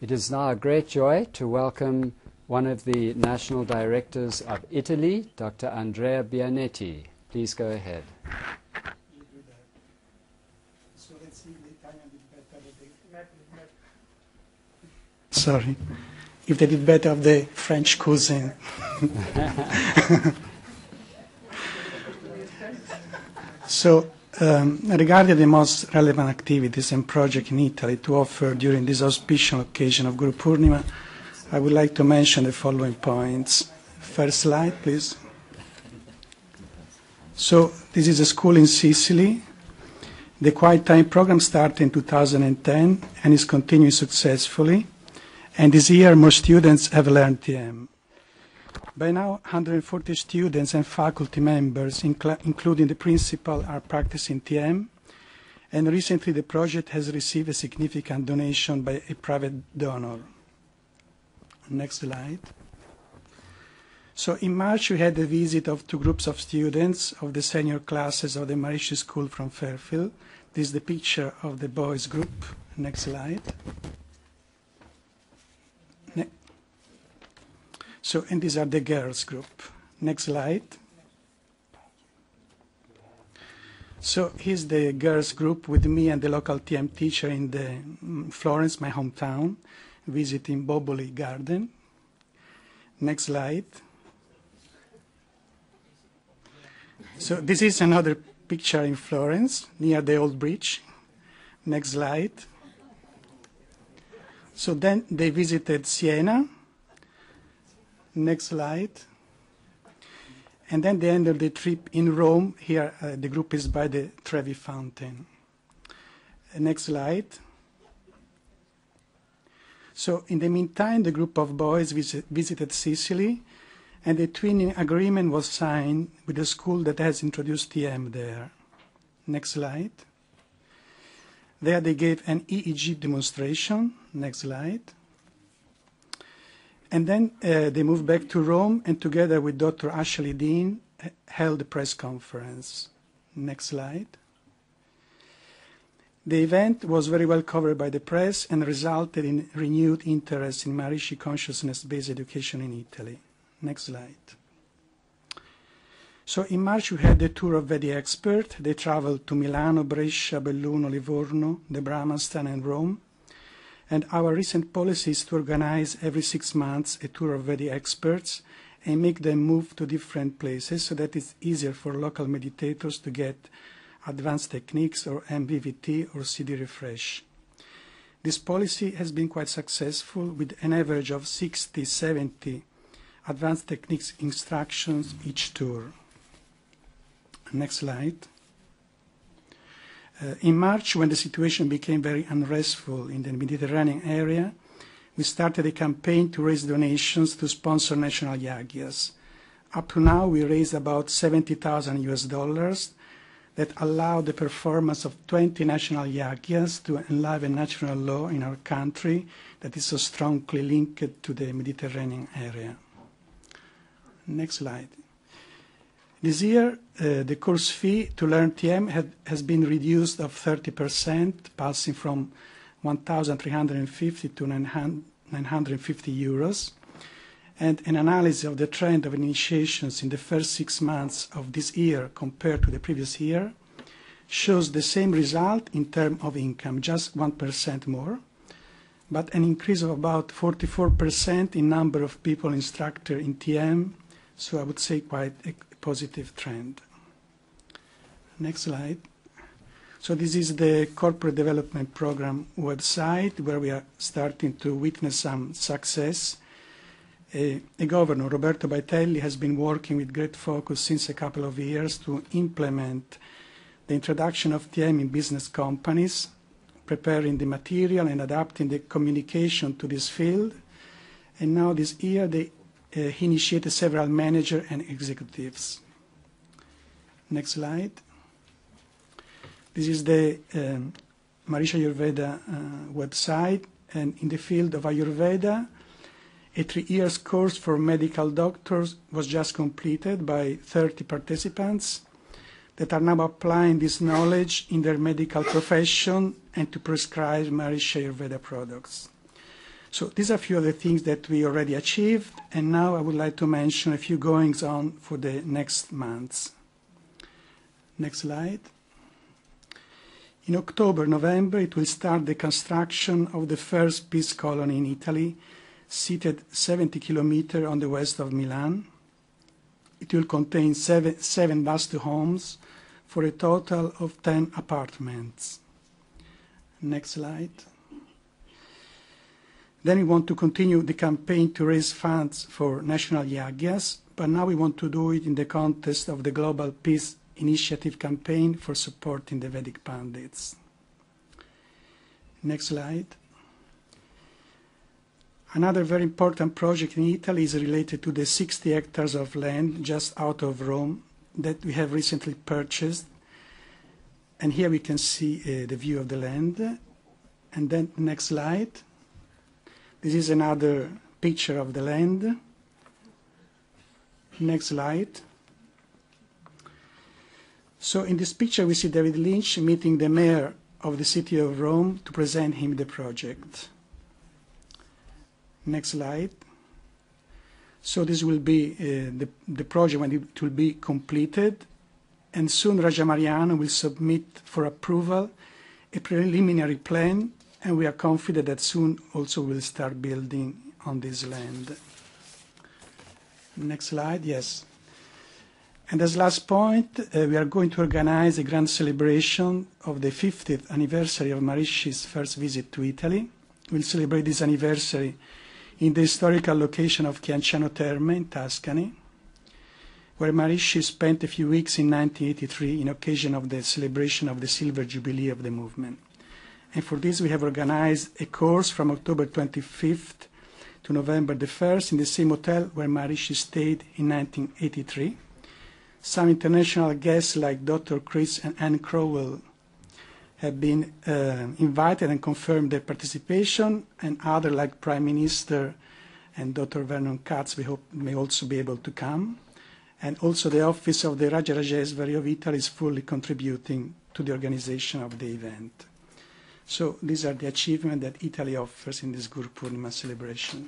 It is now a great joy to welcome one of the National Directors of Italy, Dr. Andrea Bianetti. Please go ahead. Sorry, if they did better of the French cuisine. So, regarding the most relevant activities and projects in Italy to offer during this auspicious occasion of Guru Purnima, I would like to mention the following points. First slide, please. So, this is a school in Sicily. The Quiet Time program started in 2010 and is continuing successfully. And this year, more students have learned TM. By now, 140 students and faculty members, including the principal, are practicing TM. And recently, the project has received a significant donation by a private donor. Next slide. So in March, we had the visit of two groups of students of the senior classes of the Maharishi School from Fairfield. This is the picture of the boys group. Next slide. And these are the girls group. Next slide. So here's the girls group with me and the local TM teacher in the Florence, my hometown, visiting Boboli Garden. Next slide. So this is another picture in Florence, near the old bridge. Next slide. So then they visited Siena. Next slide. And then they ended the trip in Rome. Here the group is by the Trevi Fountain. Next slide. So in the meantime, the group of boys visited Sicily, and a twinning agreement was signed with the school that has introduced TM there. Next slide. There they gave an EEG demonstration. Next slide. And then they moved back to Rome, and together with Dr. Ashley Dean, held a press conference. Next slide. The event was very well covered by the press and resulted in renewed interest in Maharishi consciousness-based education in Italy. Next slide. So in March, we had the tour of Vedi experts. They traveled to Milano, Brescia, Belluno, Livorno, the Brahmastan, and Rome. And our recent policy is to organize every 6 months a tour of Vedi experts and make them move to different places so that it's easier for local meditators to get advanced techniques or MVVT or CD refresh. This policy has been quite successful with an average of 60, 70 advanced techniques instructions each tour. Next slide. In March, when the situation became very unrestful in the Mediterranean area, we started a campaign to raise donations to sponsor national yagyas. Up to now, we raised about $70,000 that allowed the performance of 20 national yagyas to enliven natural law in our country that is so strongly linked to the Mediterranean area. Next slide. This year, the course fee to learn TM has been reduced of 30%, passing from 1,350 to 950 euros. And an analysis of the trend of initiations in the first 6 months of this year compared to the previous year shows the same result in terms of income, just 1% more, but an increase of about 44% in number of people instructed in TM, so I would say quite a positive trend. Next slide. So this is the Corporate Development Program website where we are starting to witness some success. A governor, Roberto Baitelli, has been working with great focus since a couple of years to implement the introduction of TM in business companies, preparing the material and adapting the communication to this field. And now this year he initiated several managers and executives. Next slide. This is the Maharishi Ayurveda website, and in the field of Ayurveda, a 3-year course for medical doctors was just completed by 30 participants that are now applying this knowledge in their medical profession and to prescribe Maharishi Ayurveda products. So these are a few of the things that we already achieved, and now I would like to mention a few goings on for the next months. Next slide. In October, November, it will start the construction of the first peace colony in Italy, seated 70 kilometers on the west of Milan. It will contain seven vast homes for a total of 10 apartments. Next slide. Then we want to continue the campaign to raise funds for national yagyas, but now we want to do it in the context of the Global Peace Initiative campaign for supporting the Vedic Pandits. Next slide. Another very important project in Italy is related to the 60 hectares of land just out of Rome that we have recently purchased. And here we can see the view of the land. And then next slide. This is another picture of the land. Next slide. So in this picture we see David Lynch meeting the mayor of the city of Rome to present him the project. Next slide. So this will be the project when it will be completed, and soon Raja Mariano will submit for approval a preliminary plan, and we are confident that soon also we'll start building on this land. Next slide, yes. And as last point, we are going to organize a grand celebration of the 50th anniversary of Maharishi's first visit to Italy. We'll celebrate this anniversary in the historical location of Chianciano Terme in Tuscany, where Maharishi spent a few weeks in 1983 in occasion of the celebration of the Silver Jubilee of the movement. And for this we have organized a course from October 25th to November the 1st in the same hotel where Maharishi stayed in 1983. Some international guests like Dr. Chris and Anne Crowell have been invited and confirmed their participation, and others like Prime Minister and Dr. Vernon Katz, we hope may also be able to come. And also the office of the Raja Rajeswari of Italy is fully contributing to the organization of the event. So these are the achievements that Italy offers in this Guru Purnima celebration.